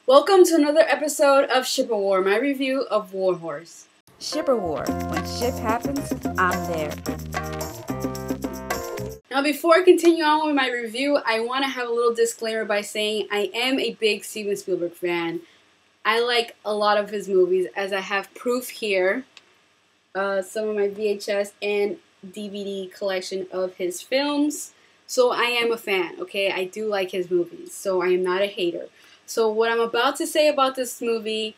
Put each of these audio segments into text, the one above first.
Welcome to another episode of Ship of War, my review of War Horse. Ship of War. When ship happens, I'm there. Now, before I continue on with my review, I want to have a little disclaimer by saying I am a big Steven Spielberg fan. I like a lot of his movies, as I have proof here. Some of my VHS and DVD collection of his films. So I am a fan, okay? I do like his movies, so I am not a hater. So what I'm about to say about this movie,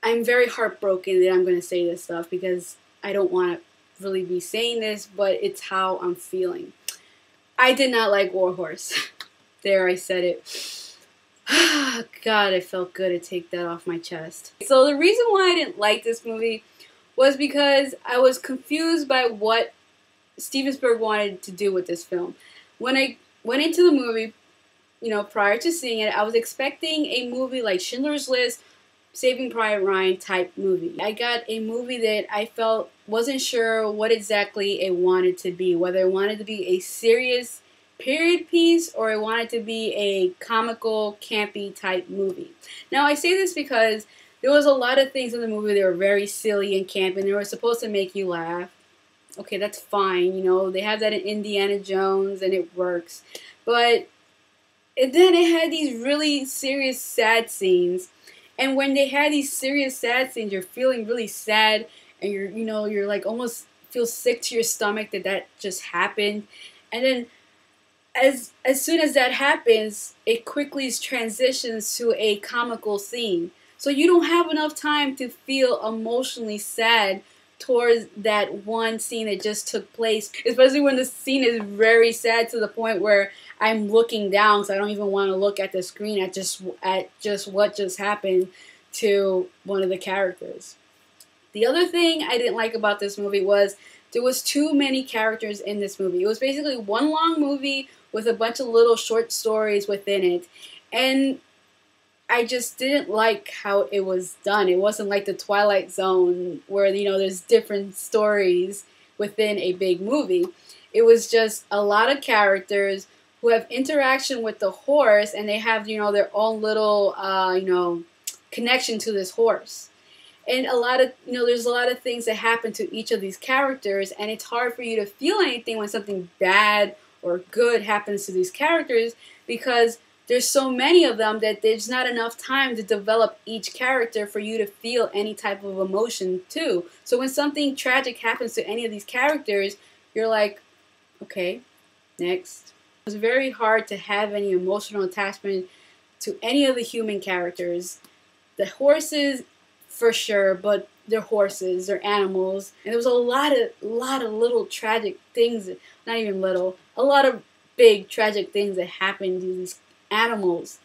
I'm very heartbroken that I'm going to say this stuff because I don't want to really be saying this, but it's how I'm feeling. I did not like War Horse. There, I said it. God, it felt good to take that off my chest. So the reason why I didn't like this movie was because I was confused by what Steven Spielberg wanted to do with this film. When I went into the movie, prior to seeing it, I was expecting a movie like Schindler's List, Saving Private Ryan type movie. I got a movie that I felt wasn't sure what exactly it wanted to be, whether it wanted to be a serious period piece or it wanted to be a comical, campy type movie. Now, I say this because there was a lot of things in the movie that were very silly and campy, and they were supposed to make you laugh. Okay, that's fine, they have that in Indiana Jones and it works. And then it had these really serious, sad scenes. And when they had these serious, sad scenes, you're feeling really sad. And you're like almost feel sick to your stomach that just happened. And then as soon as that happens, it quickly transitions to a comical scene. So you don't have enough time to feel emotionally sad towards that one scene that just took place, especially when the scene is very sad to the point where I'm looking down, so I don't even want to look at the screen at just what just happened to one of the characters. The other thing I didn't like about this movie was there was too many characters in this movie. It was basically one long movie with a bunch of little short stories within it, and I just didn't like how it was done. It wasn't like the Twilight Zone where, there's different stories within a big movie. It was just a lot of characters who have interaction with the horse, and they have, their own little, connection to this horse. And there's a lot of things that happen to each of these characters, and it's hard for you to feel anything when something bad or good happens to these characters because there's so many of them that there's not enough time to develop each character for you to feel any type of emotion too. So when something tragic happens to any of these characters, you're like, okay, next. It was very hard to have any emotional attachment to any of the human characters. The horses, for sure, but they're horses, they're animals. And there was a lot of little tragic things, not even little, a lot of big tragic things that happened to these animals,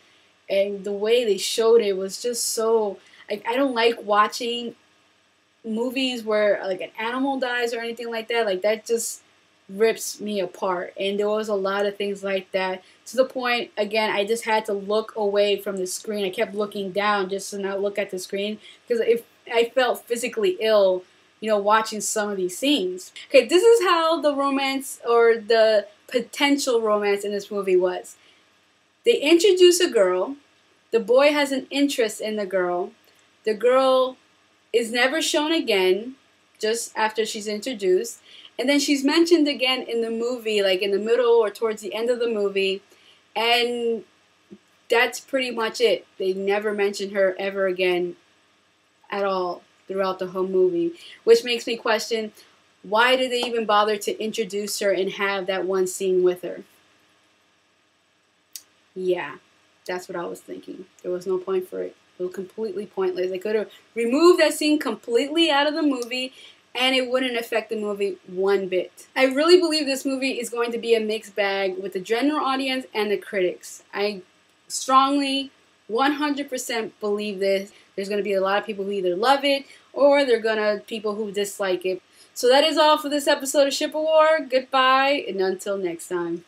and the way they showed it was just so I don't like watching movies where like an animal dies or anything like that. Like that just rips me apart, and there was a lot of things like that to the point again I just had to look away from the screen. I kept looking down just to not look at the screen because if I felt physically ill watching some of these scenes. Okay, this is how the romance or the potential romance in this movie was. They introduce a girl. The boy has an interest in the girl. The girl is never shown again just after she's introduced. And then she's mentioned again in the movie, like in the middle or towards the end of the movie. And that's pretty much it. They never mention her ever again at all throughout the whole movie. Which makes me question, why did they even bother to introduce her and have that one scene with her? Yeah, that's what I was thinking. There was no point for it. It was completely pointless. They could have removed that scene completely out of the movie and it wouldn't affect the movie one bit. I really believe this movie is going to be a mixed bag with the general audience and the critics. I strongly 100% believe this. There's going to be a lot of people who either love it or they're going to people who dislike it. So that is all for this episode of Ship of War. Goodbye and until next time.